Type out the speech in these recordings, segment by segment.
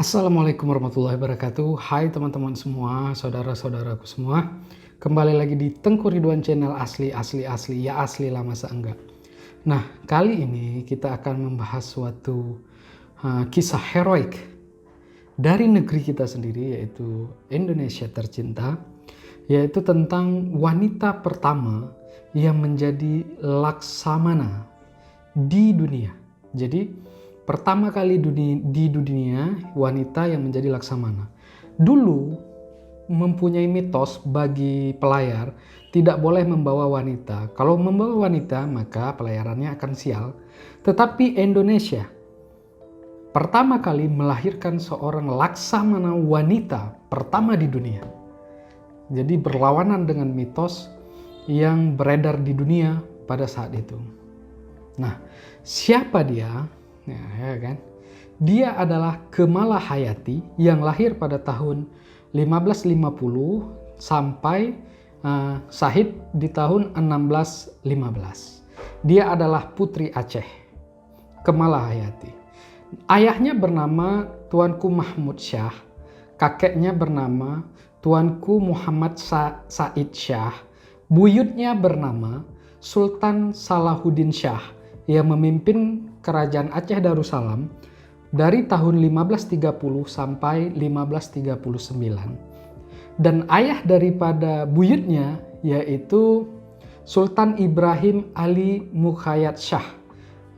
Assalamualaikum warahmatullahi wabarakatuh. Hai teman-teman semua, saudara-saudaraku semua. Kembali lagi di Tengku Ridwan Channel asli, ya asli lah masa enggak. Nah, kali ini kita akan membahas suatu kisah heroik dari negeri kita sendiri, yaitu Indonesia tercinta, yaitu tentang wanita pertama yang menjadi laksamana di dunia. Jadi pertama kali di dunia wanita yang menjadi laksamana. Dulu mempunyai mitos bagi pelayar tidak boleh membawa wanita. Kalau membawa wanita maka pelayarannya akan sial. Tetapi Indonesia pertama kali melahirkan seorang laksamana wanita pertama di dunia. Jadi berlawanan dengan mitos yang beredar di dunia pada saat itu. Nah, siapa dia? Ya kan? Dia adalah Kemala Hayati yang lahir pada tahun 1550 sampai syahid di tahun 1615. Dia adalah putri Aceh, Kemala Hayati. Ayahnya bernama Tuanku Mahmud Syah, kakeknya bernama Tuanku Muhammad Said Syah, buyutnya bernama Sultan Salahuddin Syah yang memimpin Kerajaan Aceh Darussalam dari tahun 1530 sampai 1539. Dan ayah daripada buyutnya yaitu Sultan Ibrahim Ali Mukhayat Syah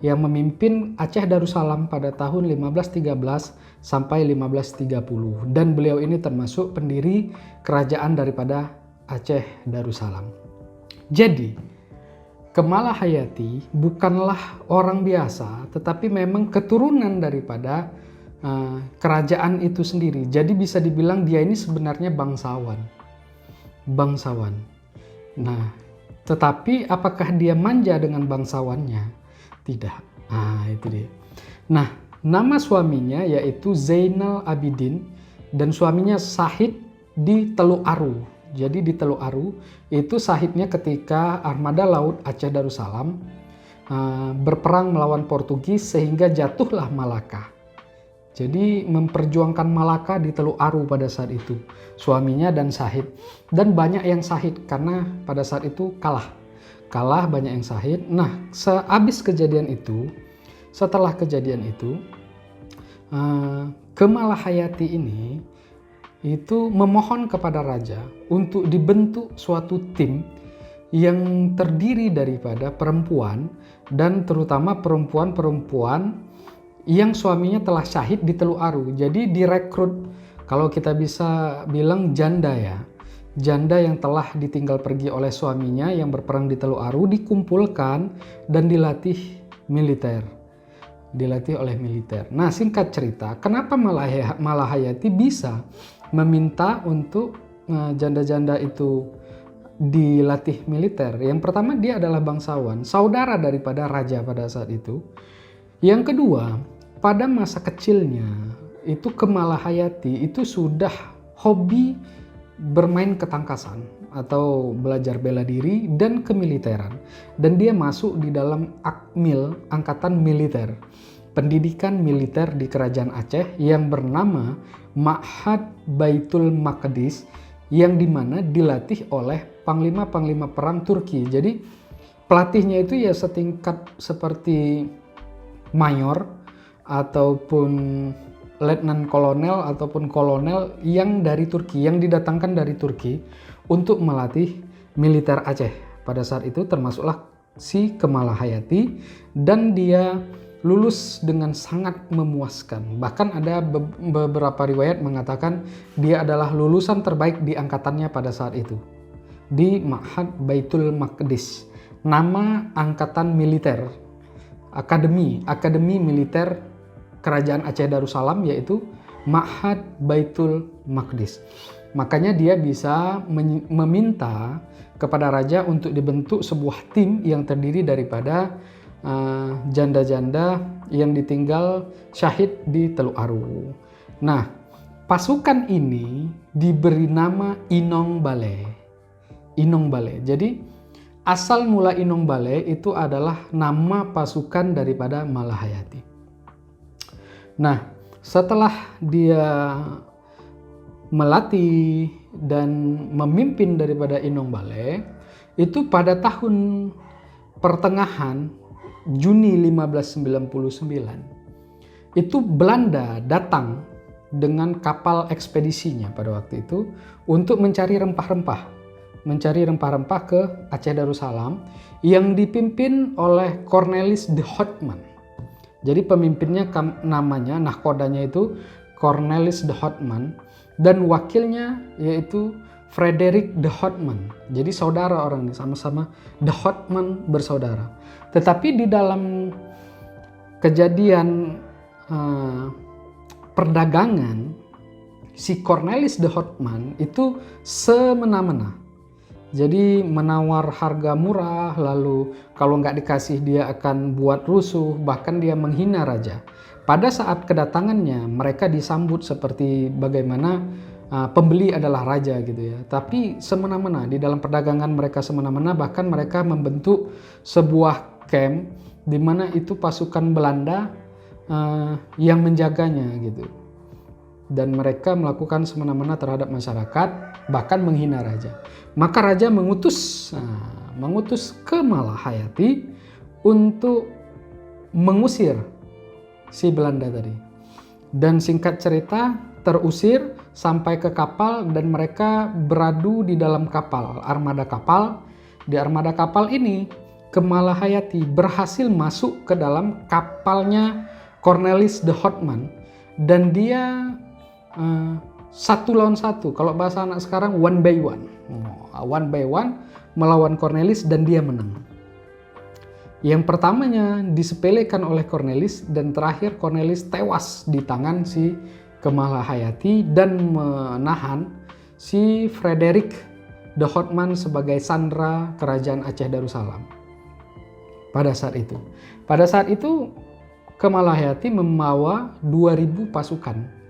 yang memimpin Aceh Darussalam pada tahun 1513 sampai 1530. Dan beliau ini termasuk pendiri kerajaan daripada Aceh Darussalam. Jadi Kemala Hayati bukanlah orang biasa, tetapi memang keturunan daripada kerajaan itu sendiri. Jadi bisa dibilang dia ini sebenarnya bangsawan. Nah, tetapi apakah dia manja dengan bangsawannya? Tidak. Itu dia. Nah, nama suaminya yaitu Zainal Abidin dan suaminya syahid di Teluk Aru. Jadi di Teluk Aru itu syahidnya ketika armada laut Aceh Darussalam berperang melawan Portugis sehingga jatuhlah Malaka. Jadi memperjuangkan Malaka di Teluk Aru pada saat itu. Suaminya dan syahid. Dan banyak yang syahid karena pada saat itu kalah banyak yang syahid. Nah, setelah kejadian itu Kemala Hayati ini itu memohon kepada raja untuk dibentuk suatu tim yang terdiri daripada perempuan dan terutama perempuan-perempuan yang suaminya telah syahid di Teluk Aru. Jadi direkrut, kalau kita bisa bilang janda ya, janda yang telah ditinggal pergi oleh suaminya yang berperang di Teluk Aru dikumpulkan dan dilatih oleh militer. Nah, singkat cerita, kenapa Malahayati bisa meminta untuk janda-janda itu dilatih militer? Yang pertama, dia adalah bangsawan, saudara daripada raja pada saat itu. Yang kedua, pada masa kecilnya itu Kemala Hayati itu sudah hobi bermain ketangkasan atau belajar bela diri dan kemiliteran, dan dia masuk di dalam Akmil, angkatan militer, pendidikan militer di kerajaan Aceh yang bernama Ma'had Baitul Maqdis, yang dimana dilatih oleh panglima-panglima perang Turki. Jadi pelatihnya itu ya setingkat seperti mayor ataupun letnan kolonel ataupun kolonel yang dari Turki, yang didatangkan dari Turki untuk melatih militer Aceh. Pada saat itu termasuklah si Kemala Hayati, dan dia lulus dengan sangat memuaskan. Bahkan ada beberapa riwayat mengatakan dia adalah lulusan terbaik di angkatannya pada saat itu. Di Ma'had Baitul Maqdis. Nama angkatan militer, akademi militer kerajaan Aceh Darussalam yaitu Ma'had Baitul Maqdis. Makanya dia bisa meminta kepada raja untuk dibentuk sebuah tim yang terdiri daripada janda-janda yang ditinggal syahid di Teluk Aru. Nah, pasukan ini diberi nama Inong Bale. Jadi asal mula Inong Bale itu adalah nama pasukan daripada Malahayati. Nah, Setelah dia melatih dan memimpin daripada Inong Bale, itu pada tahun pertengahan Juni 1599, itu Belanda datang dengan kapal ekspedisinya pada waktu itu untuk mencari rempah-rempah ke Aceh Darussalam yang dipimpin oleh Cornelis de Houtman. Jadi pemimpinnya namanya, nahkodanya itu Cornelis de Houtman, dan wakilnya yaitu Frederik de Houtman. Jadi saudara orang ini, sama-sama de Houtman bersaudara. Tetapi di dalam kejadian perdagangan, si Cornelis de Houtman itu semena-mena. Jadi menawar harga murah, lalu kalau nggak dikasih dia akan buat rusuh, bahkan dia menghina raja. Pada saat kedatangannya mereka disambut seperti bagaimana pembeli adalah raja gitu ya. Tapi semena-mena, di dalam perdagangan mereka semena-mena, bahkan mereka membentuk sebuah camp di mana itu pasukan Belanda yang menjaganya gitu. Dan mereka melakukan semena-mena terhadap masyarakat, bahkan menghina raja. Maka raja mengutus ke Malahayati untuk mengusir si Belanda tadi. Dan singkat cerita, terusir sampai ke kapal dan mereka beradu di dalam kapal, armada kapal. Di armada kapal ini, ke Malahayati berhasil masuk ke dalam kapalnya Cornelis de Houtman, dan dia satu lawan satu, kalau bahasa anak sekarang one by one melawan Cornelis, dan dia menang. Yang pertamanya disepelekan oleh Cornelis, dan terakhir Cornelis tewas di tangan si Malahayati dan menahan si Frederik de Houtman sebagai sandera kerajaan Aceh Darussalam. Pada saat itu Malahayati membawa 2.000 pasukan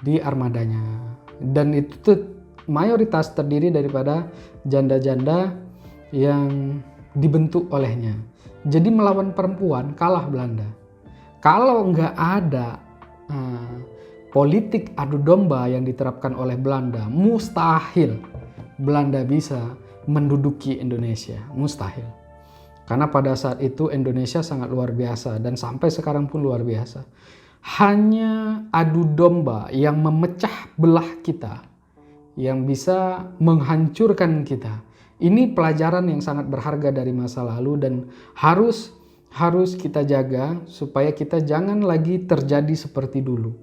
di armadanya, dan itu mayoritas terdiri daripada janda-janda yang dibentuk olehnya. Jadi melawan perempuan kalah Belanda. Kalau nggak ada politik adu domba yang diterapkan oleh Belanda, mustahil Belanda bisa menduduki Indonesia, mustahil. Karena pada saat itu Indonesia sangat luar biasa, dan sampai sekarang pun luar biasa. Hanya adu domba yang memecah belah kita, yang bisa menghancurkan kita. Ini pelajaran yang sangat berharga dari masa lalu, dan harus kita jaga supaya kita jangan lagi terjadi seperti dulu.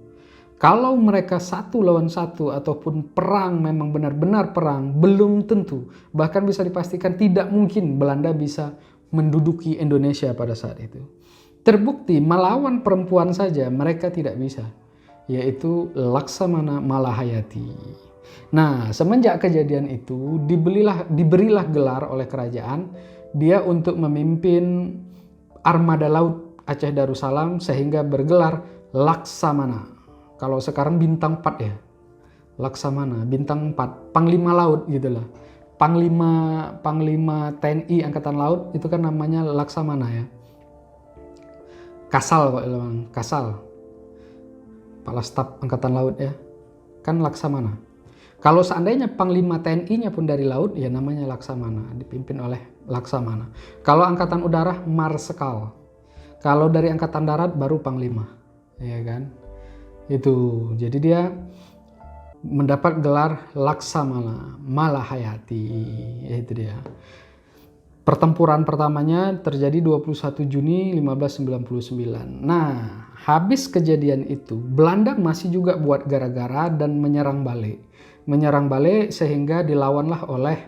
Kalau mereka satu lawan satu ataupun perang, memang benar-benar perang, belum tentu, bahkan bisa dipastikan tidak mungkin Belanda bisa menduduki Indonesia pada saat itu. Terbukti melawan perempuan saja mereka tidak bisa, yaitu Laksamana Malahayati. Nah, semenjak kejadian itu diberilah gelar oleh kerajaan dia untuk memimpin armada laut Aceh Darussalam, sehingga bergelar Laksamana. Kalau sekarang bintang 4 ya, Laksamana, bintang 4, Panglima Laut gitulah. Panglima TNI Angkatan Laut itu kan namanya Laksamana ya. Kasal kok bilang, Kasal. Kepala Staf Angkatan Laut ya, kan Laksamana. Kalau seandainya Panglima TNI-nya pun dari laut, ya namanya Laksamana, dipimpin oleh Laksamana. Kalau Angkatan Udara, Marsekal. Kalau dari Angkatan Darat baru Panglima, ya kan? Itu, jadi dia mendapat gelar Laksamana Malahayati, itu dia. Pertempuran pertamanya terjadi 21 Juni 1599. Nah, habis kejadian itu, Belanda masih juga buat gara-gara dan menyerang balik sehingga dilawanlah oleh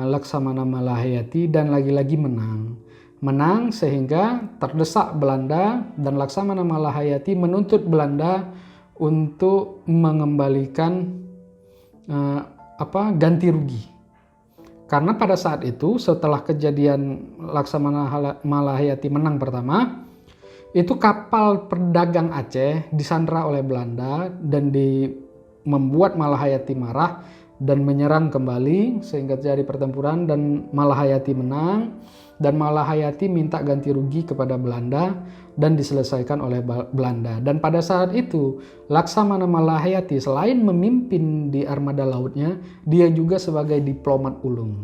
Laksamana Malahayati, dan lagi-lagi menang sehingga terdesak Belanda, dan Laksamana Malahayati menuntut Belanda untuk mengembalikan ganti rugi. Karena pada saat itu, setelah kejadian Laksamana Malahayati menang pertama, itu kapal pedagang Aceh disandra oleh Belanda dan membuat Malahayati marah dan menyerang kembali, sehingga terjadi pertempuran dan Malahayati menang, dan Malahayati minta ganti rugi kepada Belanda. dan diselesaikan oleh Belanda. Dan pada saat itu Laksamana Malahayati selain memimpin di armada lautnya, dia juga sebagai diplomat ulung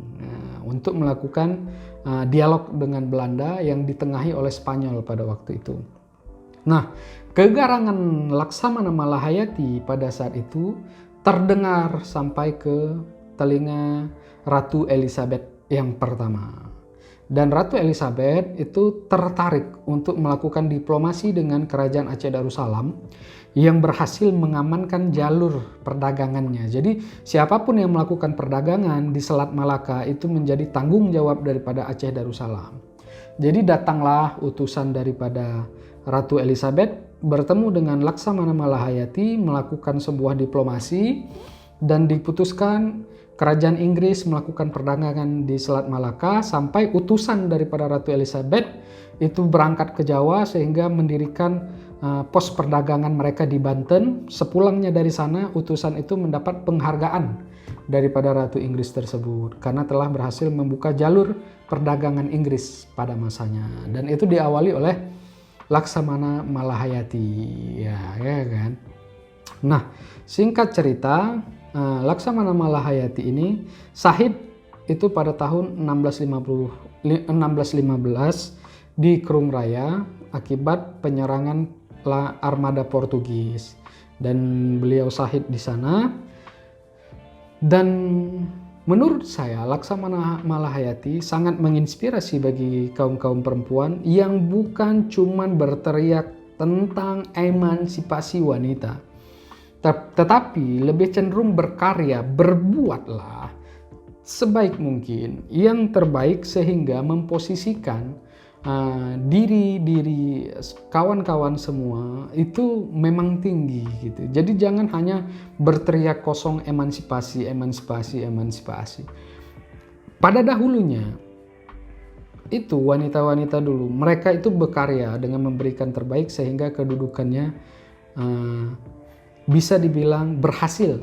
untuk melakukan dialog dengan Belanda yang ditengahi oleh Spanyol pada waktu itu. Nah, kegarangan Laksamana Malahayati pada saat itu terdengar sampai ke telinga Ratu Elizabeth yang pertama. Dan Ratu Elizabeth itu tertarik untuk melakukan diplomasi dengan Kerajaan Aceh Darussalam yang berhasil mengamankan jalur perdagangannya. Jadi siapapun yang melakukan perdagangan di Selat Malaka itu menjadi tanggung jawab daripada Aceh Darussalam. Jadi datanglah utusan daripada Ratu Elizabeth bertemu dengan Laksamana Malahayati melakukan sebuah diplomasi dan diputuskan Kerajaan Inggris melakukan perdagangan di Selat Malaka sampai utusan daripada Ratu Elizabeth itu berangkat ke Jawa sehingga mendirikan pos perdagangan mereka di Banten. Sepulangnya dari sana, utusan itu mendapat penghargaan daripada Ratu Inggris tersebut karena telah berhasil membuka jalur perdagangan Inggris pada masanya. Dan itu diawali oleh Laksamana Malahayati, ya kan. Nah, singkat cerita, Laksamana Malahayati ini syahid itu pada tahun 1615 di Kerung Raya akibat penyerangan armada Portugis, dan beliau syahid di sana. Dan menurut saya Laksamana Malahayati sangat menginspirasi bagi kaum-kaum perempuan yang bukan cuman berteriak tentang emansipasi wanita, tetapi lebih cenderung berkarya, berbuatlah sebaik mungkin yang terbaik sehingga memposisikan diri kawan-kawan semua itu memang tinggi gitu. Jadi jangan hanya berteriak kosong emansipasi. Pada dahulunya itu wanita-wanita dulu, mereka itu berkarya dengan memberikan terbaik sehingga kedudukannya bisa dibilang berhasil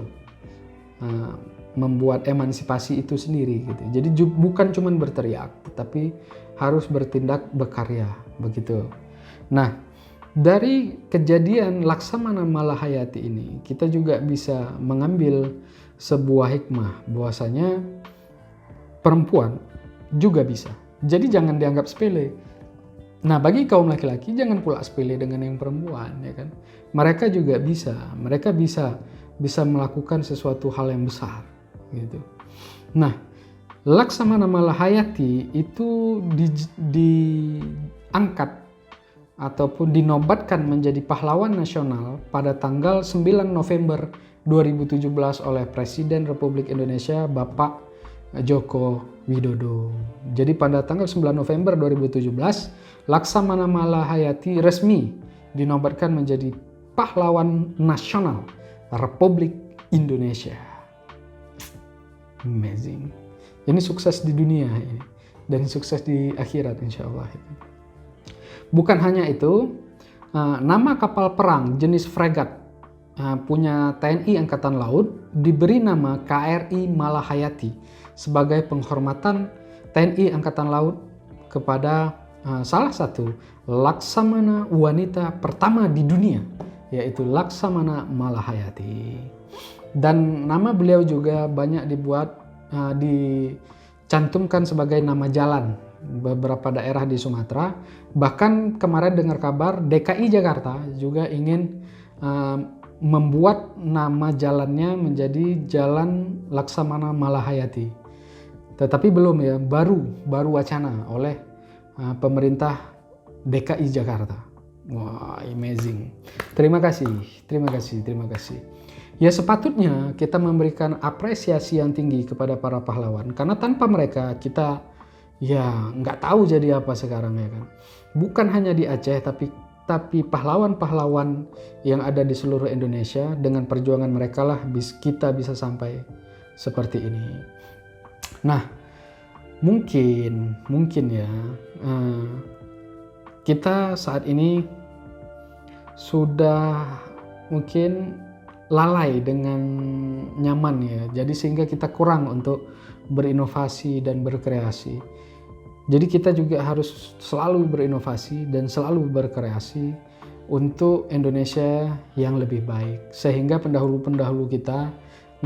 membuat emansipasi itu sendiri gitu. Jadi bukan cuma berteriak, tetapi harus bertindak, berkarya begitu. Nah, dari kejadian Laksamana Malahayati ini kita juga bisa mengambil sebuah hikmah bahwasanya perempuan juga bisa. Jadi jangan dianggap sepele. Nah, bagi kaum laki-laki jangan pula sepele dengan yang perempuan, ya kan? Mereka juga bisa melakukan sesuatu hal yang besar, gitu. Nah, Laksamana Malahayati itu diangkat ataupun dinobatkan menjadi pahlawan nasional pada tanggal 9 November 2017 oleh Presiden Republik Indonesia Bapak Joko Widodo. Jadi pada tanggal 9 November 2017 Laksamana Malahayati resmi dinobatkan menjadi pahlawan nasional Republik Indonesia. Amazing. Ini sukses di dunia ini dan sukses di akhirat insya Allah. Bukan hanya itu, nama kapal perang jenis fregat punya TNI Angkatan Laut diberi nama KRI Malahayati sebagai penghormatan TNI Angkatan Laut kepada salah satu Laksamana wanita pertama di dunia, yaitu Laksamana Malahayati. Dan nama beliau juga banyak dicantumkan sebagai nama jalan beberapa daerah di Sumatera. Bahkan kemarin dengar kabar DKI Jakarta juga ingin membuat nama jalannya menjadi Jalan Laksamana Malahayati. Tetapi belum ya, baru wacana oleh pemerintah DKI Jakarta. Wah, amazing. Terima kasih. Ya sepatutnya kita memberikan apresiasi yang tinggi kepada para pahlawan, karena tanpa mereka kita ya nggak tahu jadi apa sekarang, ya kan. Bukan hanya di Aceh tapi pahlawan-pahlawan yang ada di seluruh Indonesia, dengan perjuangan mereka lah kita bisa sampai seperti ini. Nah, mungkin ya kita saat ini sudah mungkin lalai dengan nyaman ya, jadi sehingga kita kurang untuk berinovasi dan berkreasi. Jadi kita juga harus selalu berinovasi dan selalu berkreasi untuk Indonesia yang lebih baik. Sehingga pendahulu-pendahulu kita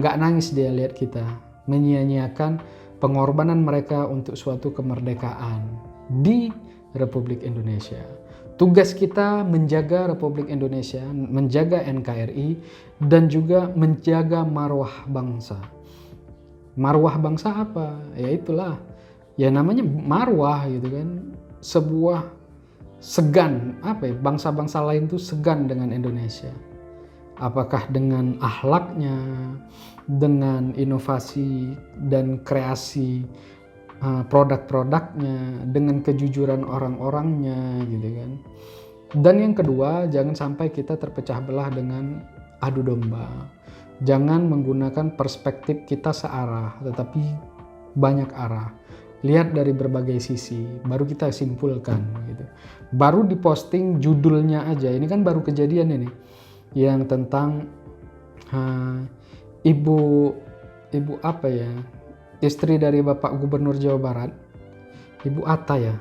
nggak nangis dia lihat kita menyia-nyiakan pengorbanan mereka untuk suatu kemerdekaan di Republik Indonesia. Tugas kita menjaga Republik Indonesia, menjaga NKRI, dan juga menjaga marwah bangsa. Marwah bangsa apa? Ya itulah, ya namanya marwah gitu kan. Sebuah segan, apa ya, bangsa-bangsa lain tuh segan dengan Indonesia. Apakah dengan akhlaknya, dengan inovasi dan kreasi produk-produknya, dengan kejujuran orang-orangnya gitu kan. Dan yang kedua, jangan sampai kita terpecah belah dengan adu domba. Jangan menggunakan perspektif kita searah, tetapi banyak arah. Lihat dari berbagai sisi, baru kita simpulkan gitu. Baru diposting judulnya aja, ini kan baru kejadian ini, yang tentang ibu apa ya, istri dari Bapak Gubernur Jawa Barat, Ibu Atta ya,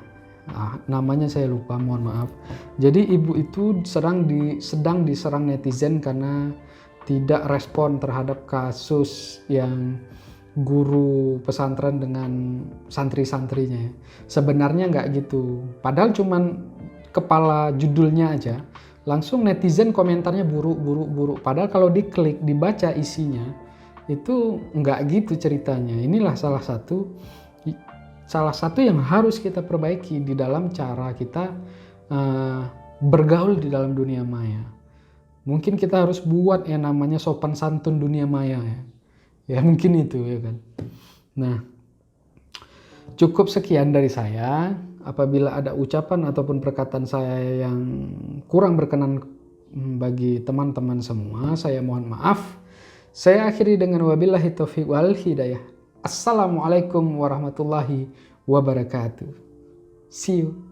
namanya saya lupa, mohon maaf. Jadi ibu itu sedang diserang netizen karena tidak respon terhadap kasus yang guru pesantren dengan santri-santrinya. Sebenarnya nggak gitu, padahal cuman kepala judulnya aja langsung netizen komentarnya buruk. Padahal kalau diklik dibaca isinya itu nggak gitu ceritanya. Inilah salah satu yang harus kita perbaiki di dalam cara kita bergaul di dalam dunia maya. Mungkin kita harus buat yang namanya sopan santun dunia maya ya. Ya mungkin itu ya kan. Nah, cukup sekian dari saya. Apabila ada ucapan ataupun perkataan saya yang kurang berkenan bagi teman-teman semua, saya mohon maaf. Saya akhiri dengan wabillahi taufiq wal hidayah. Assalamualaikum warahmatullahi wabarakatuh. See you.